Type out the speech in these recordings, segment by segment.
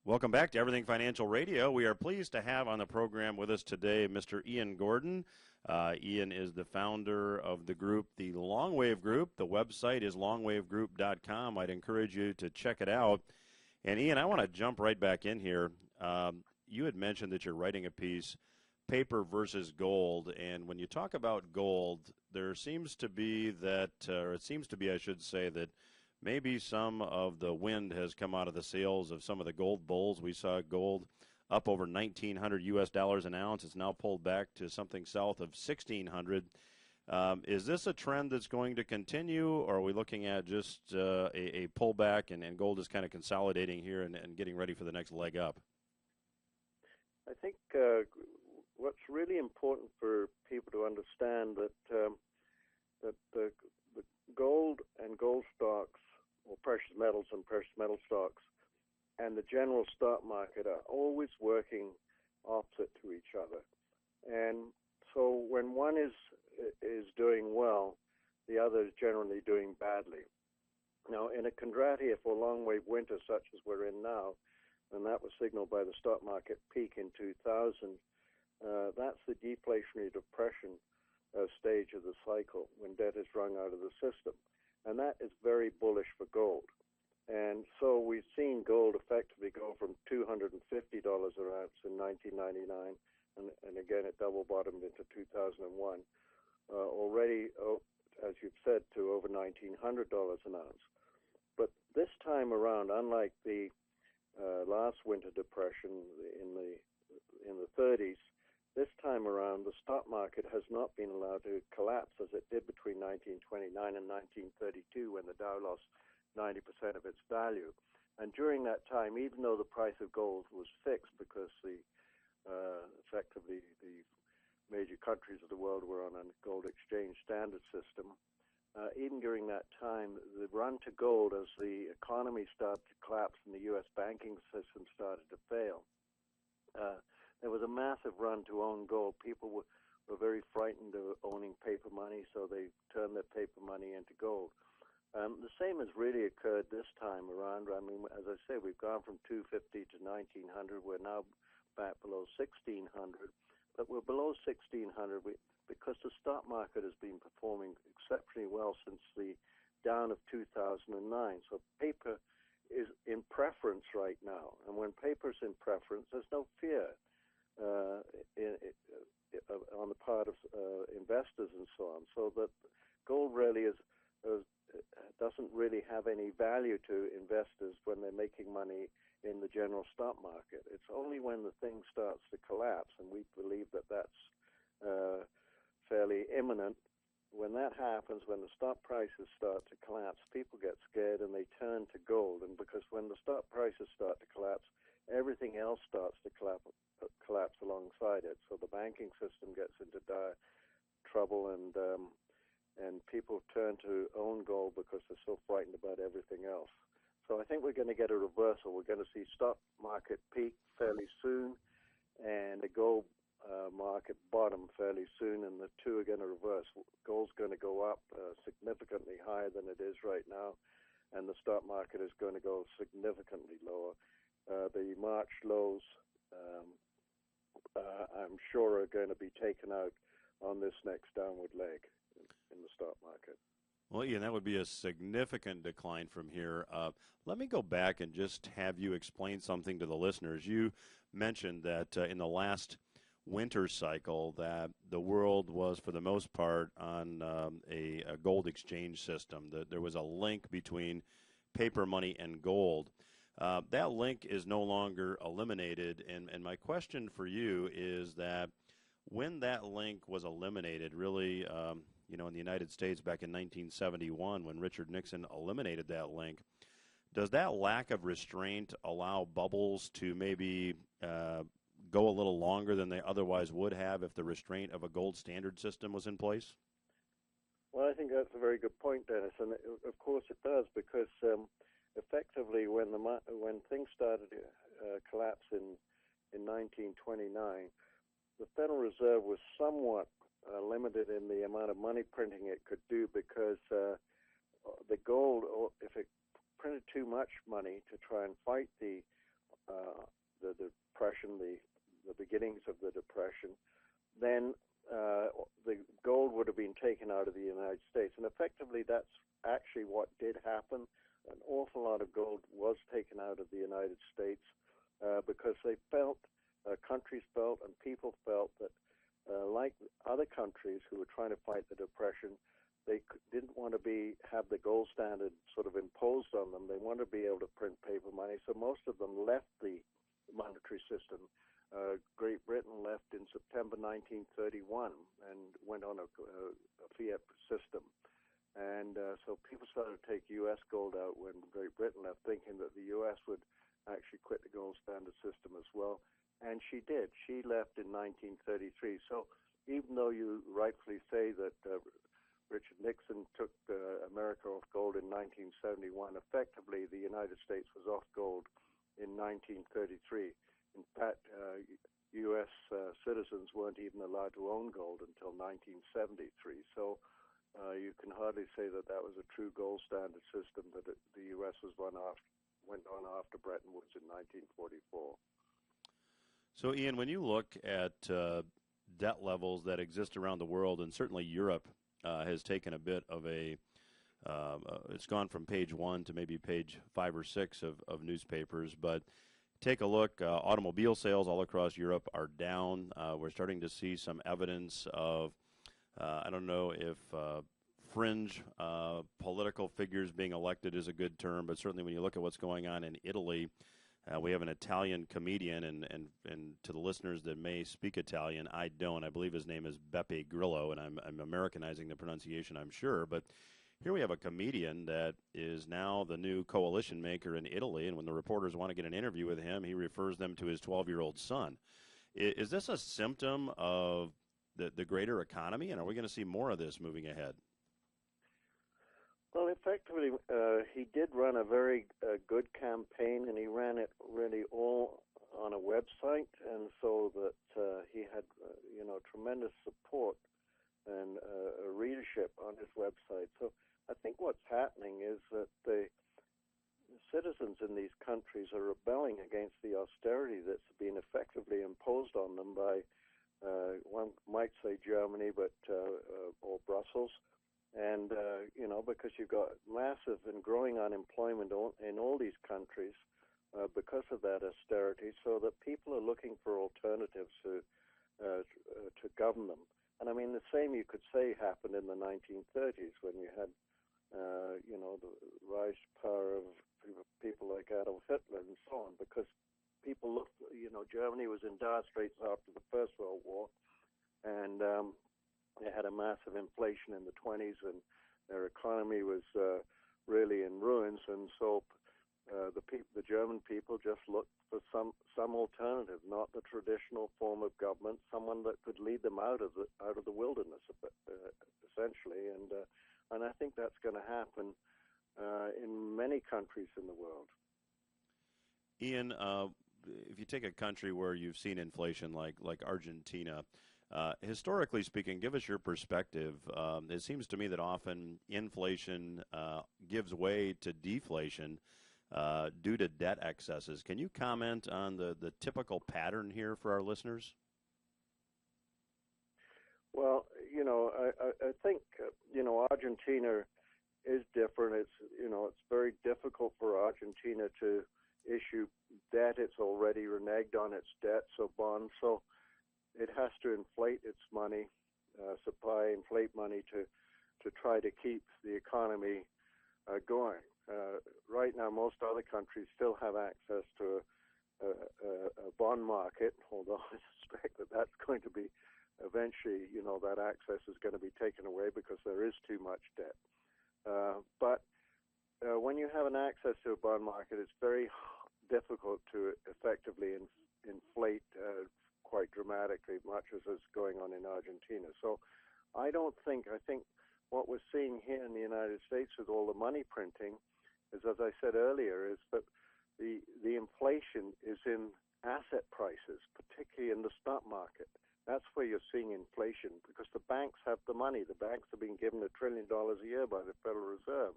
Welcome back to Everything Financial Radio. We are pleased to have on the program with us today Mr. Ian Gordon. Ian is the founder of the group, the Longwave Group. The website is longwavegroup.com. I'd encourage you to check it out. And Ian, I want to jump right back in here. You had mentioned that you're writing a piece, Paper versus Gold. And when you talk about gold, there seems to be that, or it seems to be, I should say, that maybe some of the wind has come out of the sails of some of the gold bulls. We saw gold up over $1,900 an ounce. It's now pulled back to something south of $1,600. Is this a trend that's going to continue, or are we looking at just a pullback and gold is kind of consolidating here and getting ready for the next leg up? I think what's really important for people to understand that the gold and gold stocks, or precious metals and precious metal stocks, and the general stock market are always working opposite to each other. And so when one is doing well, the other is generally doing badly. Now, in a Kondratyov or long wave winter such as we're in now, and that was signaled by the stock market peak in 2000, that's the deflationary depression stage of the cycle when debt is wrung out of the system. And that is very bullish for gold. And so we've seen gold effectively go from $250 an ounce in 1999, and again it double bottomed into 2001, already, as you've said, to over $1,900 an ounce. But this time around, unlike the last winter depression in the 30s, this time around, the stock market has not been allowed to collapse as it did between 1929 and 1932 when the Dow lost 90% of its value. And during that time, even though the price of gold was fixed because effectively the major countries of the world were on a gold exchange standard system, even during that time, the run to gold as the economy started to collapse and the U.S. banking system started to fail, there was a massive run to own gold. People were very frightened of owning paper money, so they turned their paper money into gold. The same has really occurred this time around. I mean, as I say, we've gone from 250 to 1900. We're now back below 1600, but we're below 1600 because the stock market has been performing exceptionally well since the down of 2009. So paper is in preference right now, and when paper's in preference, there's no fear on the part of investors and so on. So that gold really doesn't really have any value to investors when they're making money in the general stock market. It's only when the thing starts to collapse, and we believe that that's fairly imminent. When that happens, when the stock prices start to collapse, people get scared and they turn to gold. And because when the stock prices start to collapse, everything else starts to collapse alongside it. So the banking system gets into dire trouble, and people turn to own gold because they're so frightened about everything else. So I think we're going to get a reversal. We're going to see stock market peak fairly soon, and the gold market bottom fairly soon, and the two are going to reverse. Gold's going to go up significantly higher than it is right now, and the stock market is going to go significantly lower. The March lows, I'm sure, are going to be taken out on this next downward leg in the stock market. Well, Ian, that would be a significant decline from here. Let me go back and just have you explain something to the listeners. You mentioned that in the last winter cycle that the world was, for the most part, on a gold exchange system. That there was a link between paper money and gold. That link is no longer eliminated, and my question for you is that when that link was eliminated, really, in the United States back in 1971 when Richard Nixon eliminated that link, does that lack of restraint allow bubbles to maybe go a little longer than they otherwise would have if the restraint of a gold standard system was in place? Well, I think that's a very good point, Dennis, and of course it does, because effectively when things started to collapse in 1929, the Federal Reserve was somewhat limited in the amount of money printing it could do, because the gold, if it printed too much money to try and fight the the Depression, the beginnings of the Depression, then the gold would have been taken out of the United States. And effectively, that's actually what did happen. An awful lot of gold was taken out of the United States because they felt, countries felt, and people felt that, like other countries who were trying to fight the Depression, they didn't want to have the gold standard sort of imposed on them. They wanted to be able to print paper money. So most of them left the monetary system. Great Britain left in September 1931 and went on a fiat system. And so people started to take U.S. gold out when Great Britain left, thinking that the U.S. would actually quit the gold standard system as well. And she did. She left in 1933. So even though you rightfully say that Richard Nixon took America off gold in 1971, effectively the United States was off gold in 1933. In fact, U.S. citizens weren't even allowed to own gold until 1973. So you can hardly say that that was a true gold standard system that the U.S. went on after Bretton Woods in 1944. So, Ian, when you look at debt levels that exist around the world, and certainly Europe has taken a bit of it's gone from page 1 to maybe page 5 or 6 of newspapers, but take a look. Automobile sales all across Europe are down. We're starting to see some evidence of, I don't know if fringe political figures being elected is a good term, but certainly when you look at what's going on in Italy, we have an Italian comedian, and to the listeners that may speak Italian, I don't. I believe his name is Beppe Grillo, and I'm Americanizing the pronunciation, I'm sure, but here we have a comedian that is now the new coalition maker in Italy, and when the reporters want to get an interview with him, he refers them to his 12-year-old son. Is this a symptom of the greater economy, and are we going to see more of this moving ahead? Well, effectively, he did run a very good campaign, and he ran it really all on a website, and so that he had, tremendous support and readership on his website. So I think what's happening is that the citizens in these countries are rebelling against the austerity that's been effectively imposed on them by, one might say Germany, but or Brussels. And, because you've got massive and growing unemployment in all these countries because of that austerity, so that people are looking for alternatives to govern them. And I mean, the same you could say happened in the 1930s when you had, the rise to power of people like Adolf Hitler and so on, because people looked, Germany was in dire straits after the First World War, and they had a massive inflation in the 20s, and their economy was really in ruins, and so the German people just looked for some alternative, not the traditional form of government, someone that could lead them out of the wilderness, essentially, and I think that's going to happen in many countries in the world. Ian, if you take a country where you've seen inflation like Argentina, historically speaking, give us your perspective. It seems to me that often inflation gives way to deflation due to debt excesses. Can you comment on the typical pattern here for our listeners? Well, I think, Argentina is different. It's very difficult for Argentina to issue debt. It's already reneged on its debt, so bonds. So it has to inflate its money, inflate money to try to keep the economy going. Right now, most other countries still have access to a bond market, although I suspect that that's going to be eventually, that access is going to be taken away because there is too much debt. But when you have an access to a bond market, it's very difficult to effectively inflate quite dramatically, much as is going on in Argentina. So I think what we're seeing here in the United States with all the money printing is, as I said earlier, is that the inflation is in asset prices, particularly in the stock market. That's where you're seeing inflation because the banks have the money. The banks are being given $1 trillion a year by the Federal Reserve.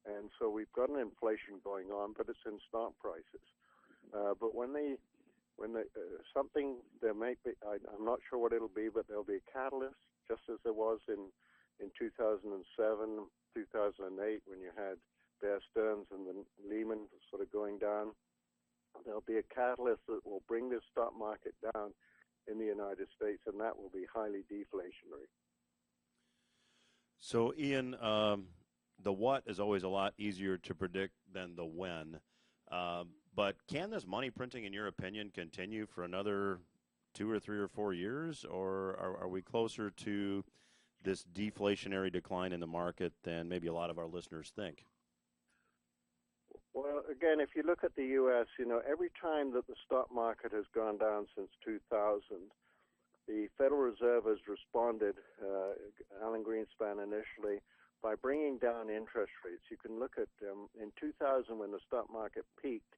And so we've got an inflation going on, but it's in stock prices. But when something there might be, I'm not sure what it'll be, but there'll be a catalyst, just as there was in 2007, 2008, when you had Bear Stearns and the Lehman sort of going down. There'll be a catalyst that will bring the stock market down in the United States, and that will be highly deflationary. So, Ian, the what is always a lot easier to predict than the when. But can this money printing, in your opinion, continue for another 2 or 3 or 4 years, or are we closer to this deflationary decline in the market than maybe a lot of our listeners think? Well, again, if you look at the U.S., every time that the stock market has gone down since 2000, the Federal Reserve has responded, Alan Greenspan initially, by bringing down interest rates. You can look at, in 2000 when the stock market peaked,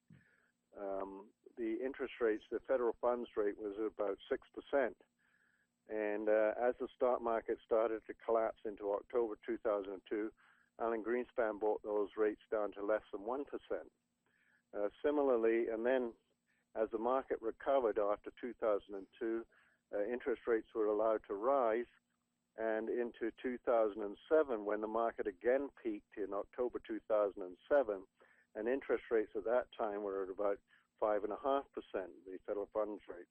the interest rates, the federal funds rate was about 6%. And as the stock market started to collapse into October 2002, Alan Greenspan brought those rates down to less than 1%. Similarly, and then as the market recovered after 2002, interest rates were allowed to rise. And into 2007, when the market again peaked in October 2007, and interest rates at that time were at about 5.5%, the federal funds rate.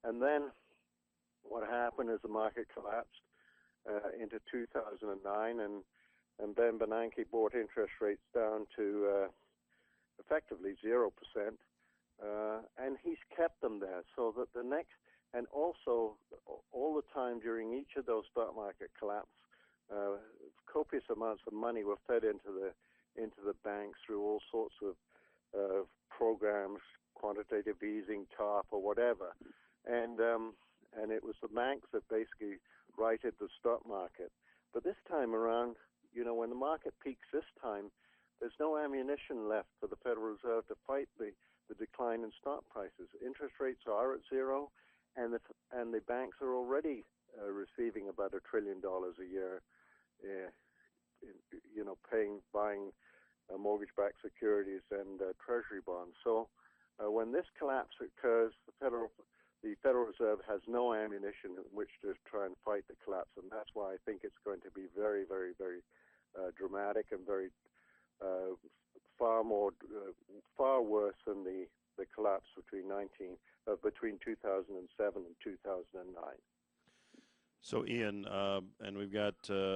And then what happened is the market collapsed into 2009, and Ben Bernanke brought interest rates down to effectively 0%, and he's kept them there. So that the next, and also all the time during each of those stock market collapse, copious amounts of money were fed into the banks through all sorts of programs, quantitative easing, TARP, or whatever, and it was the banks that basically righted the stock market. But this time around, when the market peaks this time, there's no ammunition left for the Federal Reserve to fight the decline in stock prices. Interest rates are at zero, and the banks are already receiving about $1 trillion a year, buying mortgage-backed securities and treasury bonds. So when this collapse occurs, the Federal Reserve has no ammunition in which to try and fight the collapse, and that's why I think it's going to be very, very, very dramatic and very far worse than the collapse between 2007 and 2009. So, Ian, and we've got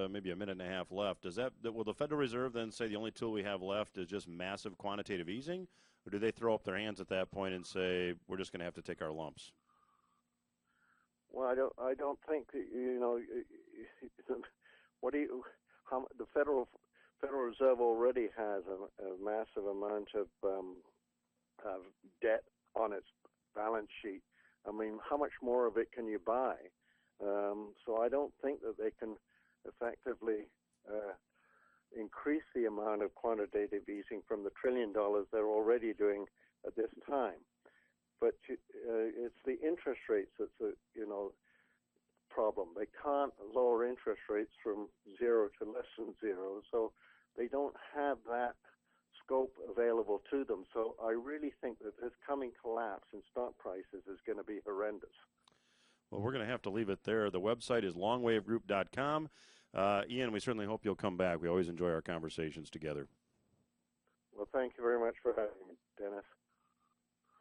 maybe a minute and a half left. Will the Federal Reserve then say the only tool we have left is just massive quantitative easing, or do they throw up their hands at that point and say we're just going to have to take our lumps? Well, I don't think the Federal Reserve already has a massive amount of debt on its balance sheet. I mean, how much more of it can you buy? So I don't think that they can effectively increase the amount of quantitative easing from the $1 trillion they're already doing at this time. But it's the interest rates that's the problem. They can't lower interest rates from 0 to less than 0, so they don't have that scope available to them. So I really think that this coming collapse in stock prices is going to be horrendous. Well, we're going to have to leave it there. The website is longwavegroup.com. Ian, we certainly hope you'll come back. We always enjoy our conversations together. Well, thank you very much for having me.